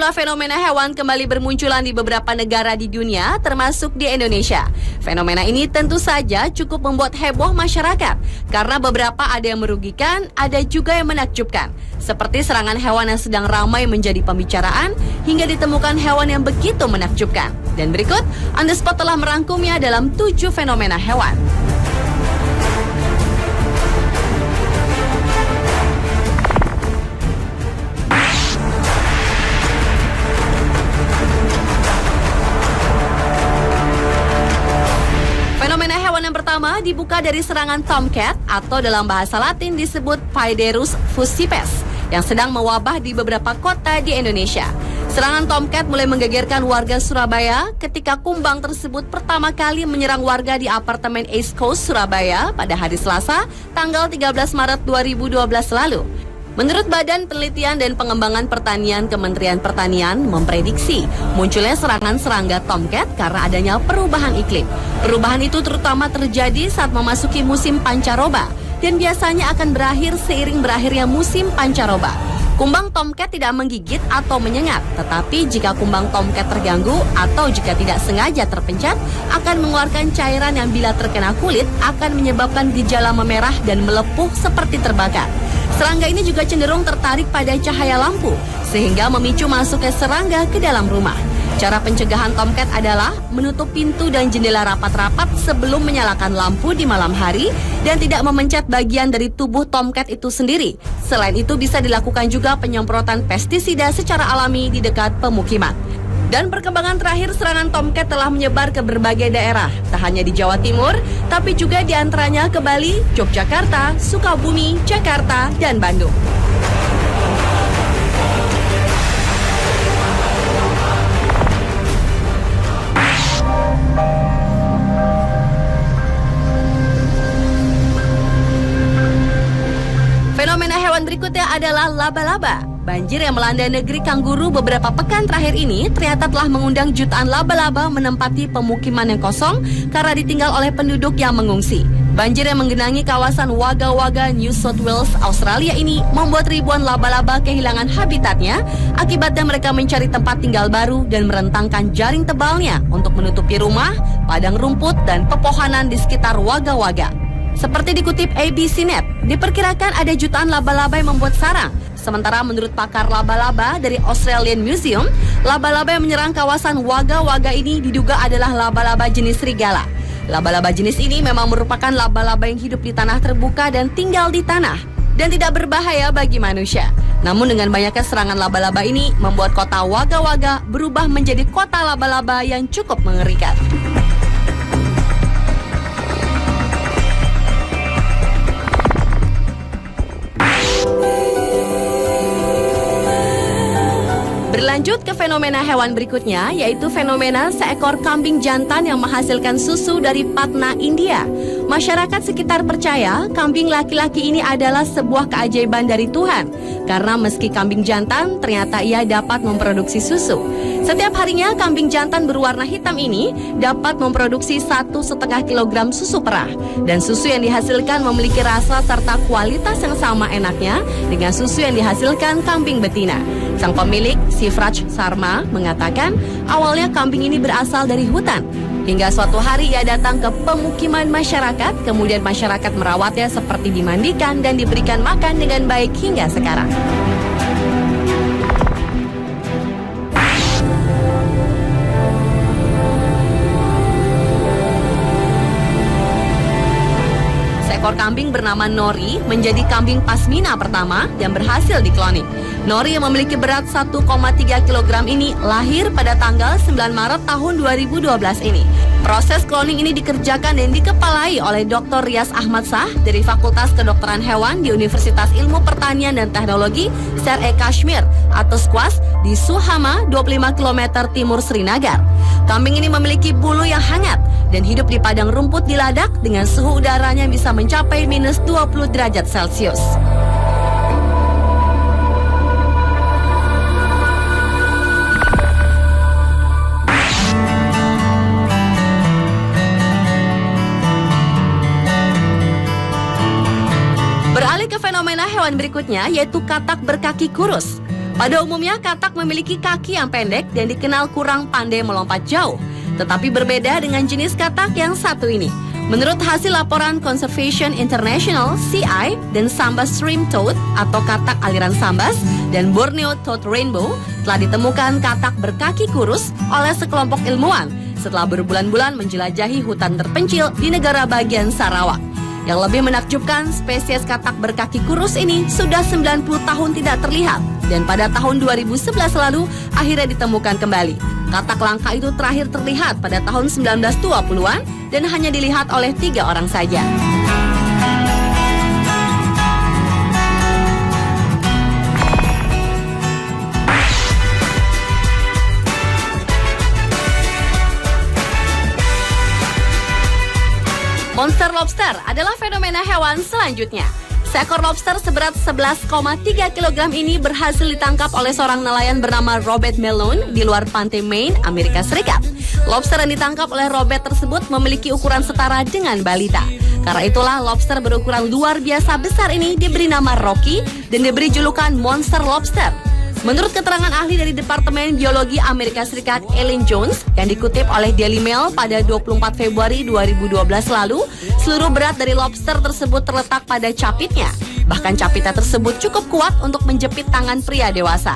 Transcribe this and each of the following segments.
Sejumlah fenomena hewan kembali bermunculan di beberapa negara di dunia, termasuk di Indonesia. Fenomena ini tentu saja cukup membuat heboh masyarakat, karena beberapa ada yang merugikan, ada juga yang menakjubkan. Seperti serangan hewan yang sedang ramai menjadi pembicaraan, hingga ditemukan hewan yang begitu menakjubkan. Dan berikut, On The Spot telah merangkumnya dalam 7 fenomena hewan. Fenomena hewan yang pertama dibuka dari serangan tomcat atau dalam bahasa Latin disebut Phaederus fuscipes yang sedang mewabah di beberapa kota di Indonesia. Serangan tomcat mulai menggegerkan warga Surabaya ketika kumbang tersebut pertama kali menyerang warga di apartemen East Coast Surabaya pada hari Selasa, tanggal 13 Maret 2012 lalu. Menurut Badan Penelitian dan Pengembangan Pertanian Kementerian Pertanian memprediksi munculnya serangan serangga tomcat karena adanya perubahan iklim. Perubahan itu terutama terjadi saat memasuki musim pancaroba dan biasanya akan berakhir seiring berakhirnya musim pancaroba. Kumbang tomcat tidak menggigit atau menyengat, tetapi jika kumbang tomcat terganggu atau jika tidak sengaja terpencet, akan mengeluarkan cairan yang bila terkena kulit akan menyebabkan gejala memerah dan melepuh seperti terbakar. Serangga ini juga cenderung tertarik pada cahaya lampu, sehingga memicu masuknya serangga ke dalam rumah. Cara pencegahan tomcat adalah menutup pintu dan jendela rapat-rapat sebelum menyalakan lampu di malam hari dan tidak memencet bagian dari tubuh tomcat itu sendiri. Selain itu bisa dilakukan juga penyemprotan pestisida secara alami di dekat pemukiman. Dan perkembangan terakhir serangan tomcat telah menyebar ke berbagai daerah, tak hanya di Jawa Timur, tapi juga di antaranya ke Bali, Yogyakarta, Sukabumi, Jakarta, dan Bandung. Fenomena hewan berikutnya adalah laba-laba. Banjir yang melanda negeri kanguru beberapa pekan terakhir ini ternyata telah mengundang jutaan laba-laba menempati pemukiman yang kosong karena ditinggal oleh penduduk yang mengungsi. Banjir yang menggenangi kawasan Wagga Wagga, New South Wales, Australia ini membuat ribuan laba-laba kehilangan habitatnya. Akibatnya mereka mencari tempat tinggal baru dan merentangkan jaring tebalnya untuk menutupi rumah, padang rumput, dan pepohonan di sekitar Wagga Wagga. Seperti dikutip ABC Net, diperkirakan ada jutaan laba-laba yang membuat sarang. Sementara menurut pakar laba-laba dari Australian Museum, laba-laba yang menyerang kawasan Wagga Wagga ini diduga adalah laba-laba jenis serigala. Laba-laba jenis ini memang merupakan laba-laba yang hidup di tanah terbuka dan tinggal di tanah, dan tidak berbahaya bagi manusia. Namun dengan banyaknya serangan laba-laba ini, membuat kota Wagga Wagga berubah menjadi kota laba-laba yang cukup mengerikan. Berlanjut ke fenomena hewan berikutnya, yaitu fenomena seekor kambing jantan yang menghasilkan susu dari Patna, India. Masyarakat sekitar percaya kambing laki-laki ini adalah sebuah keajaiban dari Tuhan, karena meski kambing jantan, ternyata ia dapat memproduksi susu. Setiap harinya kambing jantan berwarna hitam ini dapat memproduksi 1,5 kilogram susu perah. Dan susu yang dihasilkan memiliki rasa serta kualitas yang sama enaknya dengan susu yang dihasilkan kambing betina. Sang pemilik, Sivraj Sarma, mengatakan awalnya kambing ini berasal dari hutan. Hingga suatu hari ia datang ke pemukiman masyarakat, kemudian masyarakat merawatnya seperti dimandikan dan diberikan makan dengan baik hingga sekarang. Seekor kambing bernama Nori menjadi kambing pasmina pertama yang berhasil dikloning. Nori yang memiliki berat 1,3 kg ini lahir pada tanggal 9 Maret tahun 2012 ini. Proses cloning ini dikerjakan dan dikepalai oleh Dr. Rias Ahmad Shah dari Fakultas Kedokteran Hewan di Universitas Ilmu Pertanian dan Teknologi Ser-e-Kashmir atau SQAS di Suhama, 25 km timur Srinagar. Kambing ini memiliki bulu yang hangat dan hidup di padang rumput di ladak dengan suhu udaranya bisa mencapai minus 20 derajat Celcius. Beralih ke fenomena hewan berikutnya, yaitu katak berkaki kurus. Pada umumnya, katak memiliki kaki yang pendek dan dikenal kurang pandai melompat jauh. Tetapi berbeda dengan jenis katak yang satu ini. Menurut hasil laporan Conservation International, CI dan Sambas Stream Toad atau katak aliran Sambas dan Borneo Toad Rainbow telah ditemukan katak berkaki kurus oleh sekelompok ilmuwan setelah berbulan-bulan menjelajahi hutan terpencil di negara bagian Sarawak. Yang lebih menakjubkan, spesies katak berkaki kurus ini sudah 90 tahun tidak terlihat dan pada tahun 2011 lalu akhirnya ditemukan kembali. Katak langka itu terakhir terlihat pada tahun 1920-an dan hanya dilihat oleh 3 orang saja. Monster lobster adalah fenomena hewan selanjutnya. Seekor lobster seberat 11,3 kg ini berhasil ditangkap oleh seorang nelayan bernama Robert Malone di luar pantai Maine, Amerika Serikat. Lobster yang ditangkap oleh Robert tersebut memiliki ukuran setara dengan balita. Karena itulah lobster berukuran luar biasa besar ini diberi nama Rocky dan diberi julukan Monster Lobster. Menurut keterangan ahli dari Departemen Biologi Amerika Serikat, Ellen Jones, yang dikutip oleh Daily Mail pada 24 Februari 2012 lalu, seluruh berat dari lobster tersebut terletak pada capitnya. Bahkan capitnya tersebut cukup kuat untuk menjepit tangan pria dewasa.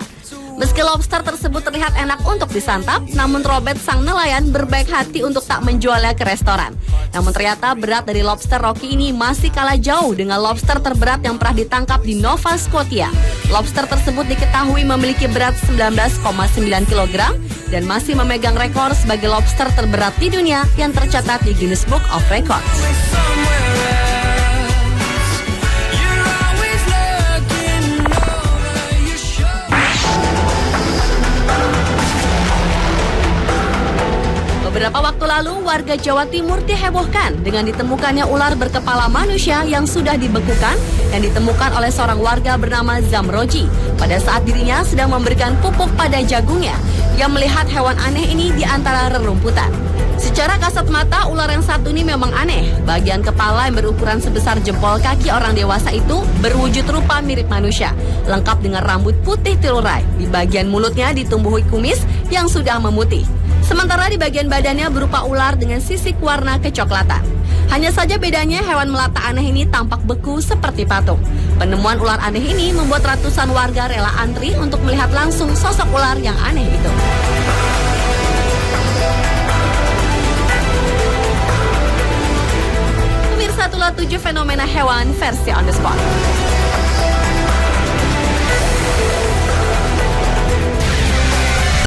Meski lobster tersebut terlihat enak untuk disantap, namun Robert sang nelayan berbaik hati untuk tak menjualnya ke restoran. Namun ternyata berat dari lobster Rocky ini masih kalah jauh dengan lobster terberat yang pernah ditangkap di Nova Scotia. Lobster tersebut diketahui memiliki berat 19,9 kg dan masih memegang rekor sebagai lobster terberat di dunia yang tercatat di Guinness Book of Records. Beberapa waktu lalu, warga Jawa Timur dihebohkan dengan ditemukannya ular berkepala manusia yang sudah dibekukan dan ditemukan oleh seorang warga bernama Zamroji pada saat dirinya sedang memberikan pupuk pada jagungnya. Ia melihat hewan aneh ini di antara rerumputan. Secara kasat mata, ular yang satu ini memang aneh. Bagian kepala yang berukuran sebesar jempol kaki orang dewasa itu berwujud rupa mirip manusia, lengkap dengan rambut putih terurai. Di bagian mulutnya ditumbuhi kumis yang sudah memutih. Sementara di bagian badannya berupa ular dengan sisik warna kecoklatan. Hanya saja bedanya hewan melata aneh ini tampak beku seperti patung. Penemuan ular aneh ini membuat ratusan warga rela antri untuk melihat langsung sosok ular yang aneh itu. Pemirsa, itulah 7 fenomena hewan versi on the spot.